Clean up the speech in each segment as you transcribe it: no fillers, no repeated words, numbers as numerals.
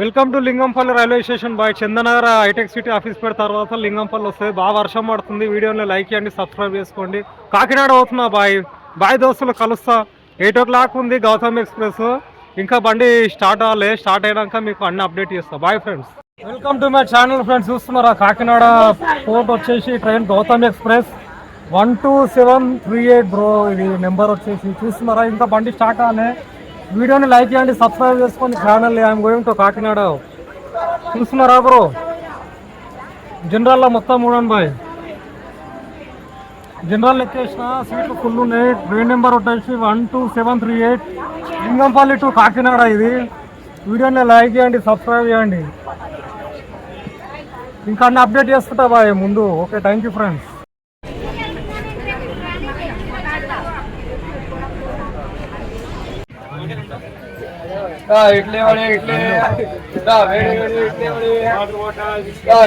Welcome to Lingampalli railway station bye Chandanagar Hitech City office పేరు తర్వాత లింగంపల్లి వస్తుంది. బాగా వర్షం పడుతుంది. వీడియోని లైక్ చేయండి, సబ్స్క్రైబ్ చేసుకోండి. కాకినాడ అవుతున్నా బాయ్ బాయ్ దోస్తులు కలుస్తా. 8 o'clock ఉంది గౌతమ్ ఎక్స్ప్రెస్. ఇంకా బండి స్టార్ట్ అవ్వాలి. స్టార్ట్ అయినాక మీకు అన్ని అప్డేట్ చేస్తా. Bye friends, welcome to my channel friends. చూస్తున్నారా కాకినాడ పోర్ట్ వచ్చేసి ట్రైన్ గౌతమ్ ఎక్స్ప్రెస్ 12738 బ్రో. ఇది నెంబర్ వచ్చేసి చూస్తున్నారా. ఇంకా బండి స్టార్ట్ అవ్వాలి. వీడియోని లైక్ చేయండి, సబ్స్క్రైబ్ చేసుకోండి channel. I'm going to Kakinada. చూస్తున్నారా బ్రో. జనరల్లో మొత్తం చూడండి బాయ్. జనరల్ ఎక్కేసిన సీట్లు ఫుల్ ఉన్నాయి. ట్రైన్ నెంబర్ వచ్చేసి 12738 లింగంపల్లి టు కాకినాడ. ఇది వీడియోని లైక్ చేయండి, సబ్స్క్రైబ్ చేయండి. ఇంకా అన్ని అప్డేట్ చేసుకుంటా బాయ్ ముందు. Okay, thank you friends. Idli वडे इडली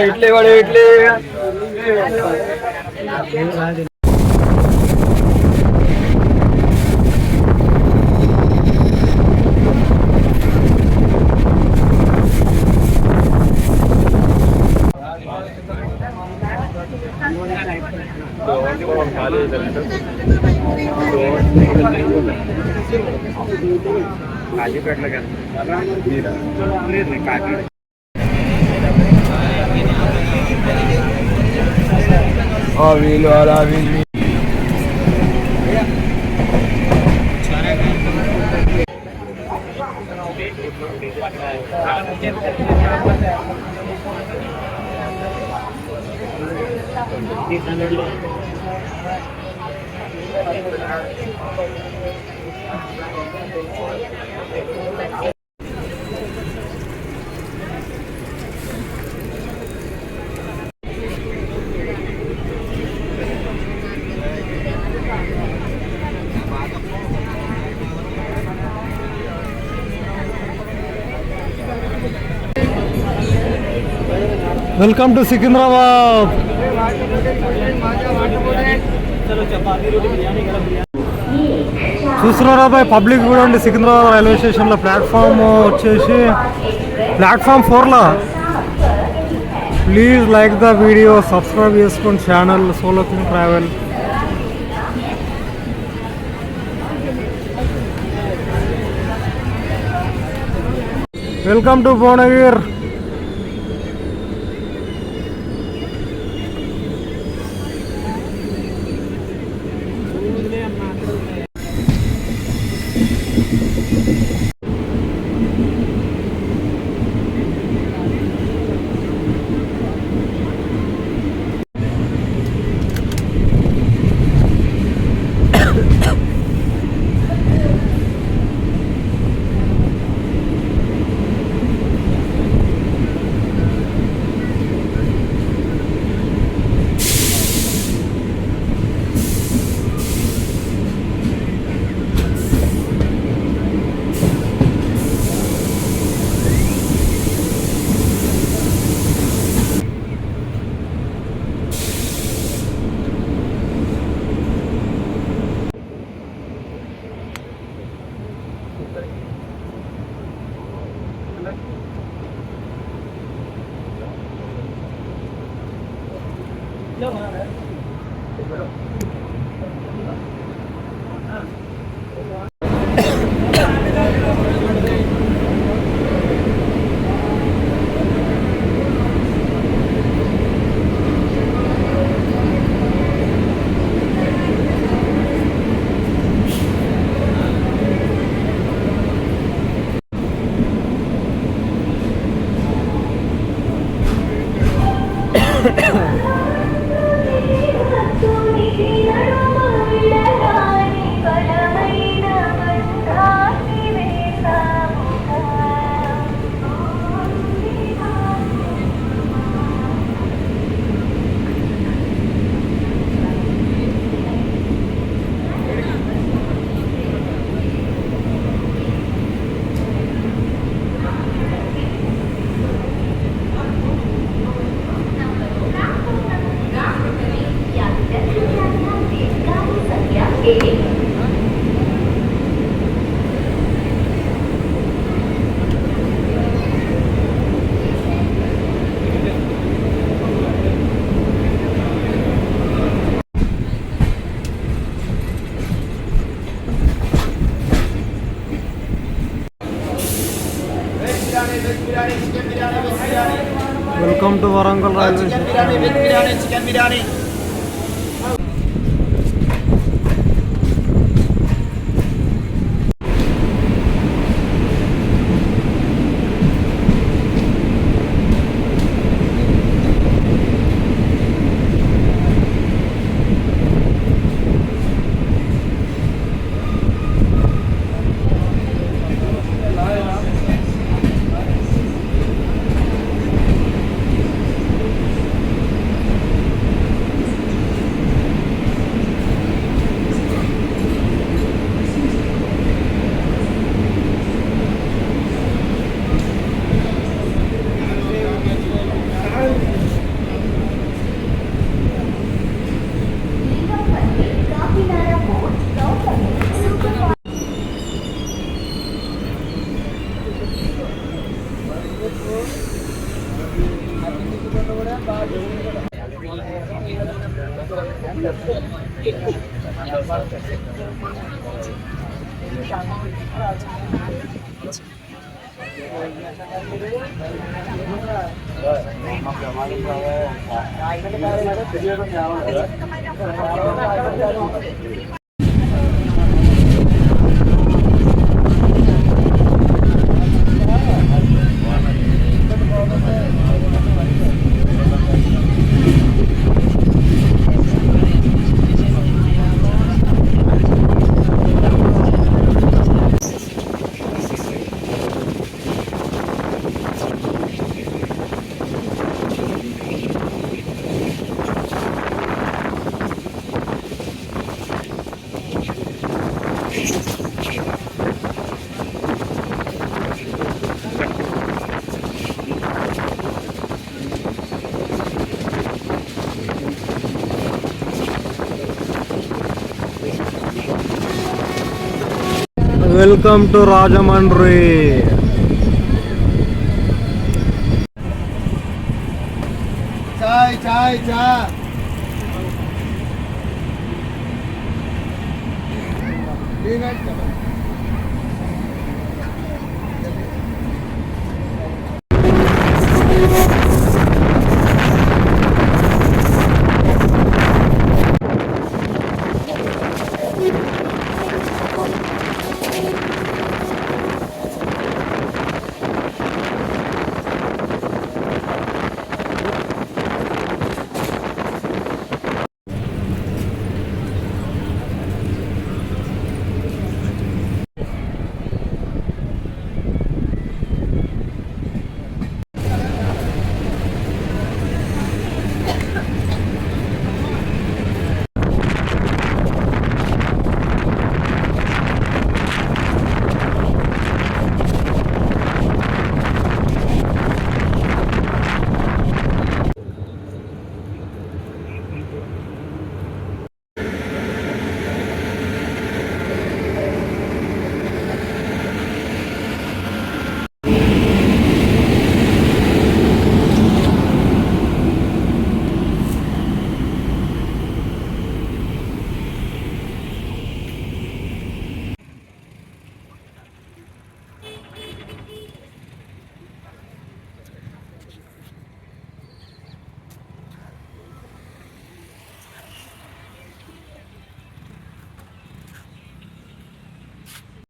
इडली वडे इडली వీళ్ళు అలా వీళ్ళు వెల్కమ్ టు సికింద్రాబాద్. చూస్తున్నారా బాయ్ పబ్లిక్ కూడా అండి. సికింద్రాబాద్ రైల్వే స్టేషన్లో ప్లాట్ఫామ్ వచ్చేసి ప్లాట్ఫామ్ 4లా. Please like the video, subscribe చేసుకోండి channel solo king travel. Welcome to Bhuvanagir. Welcome to Warangal railway station. Kakinada Port, Gowthami welcome to Rajahmundry. చాయ్ చాయ్ చాయ్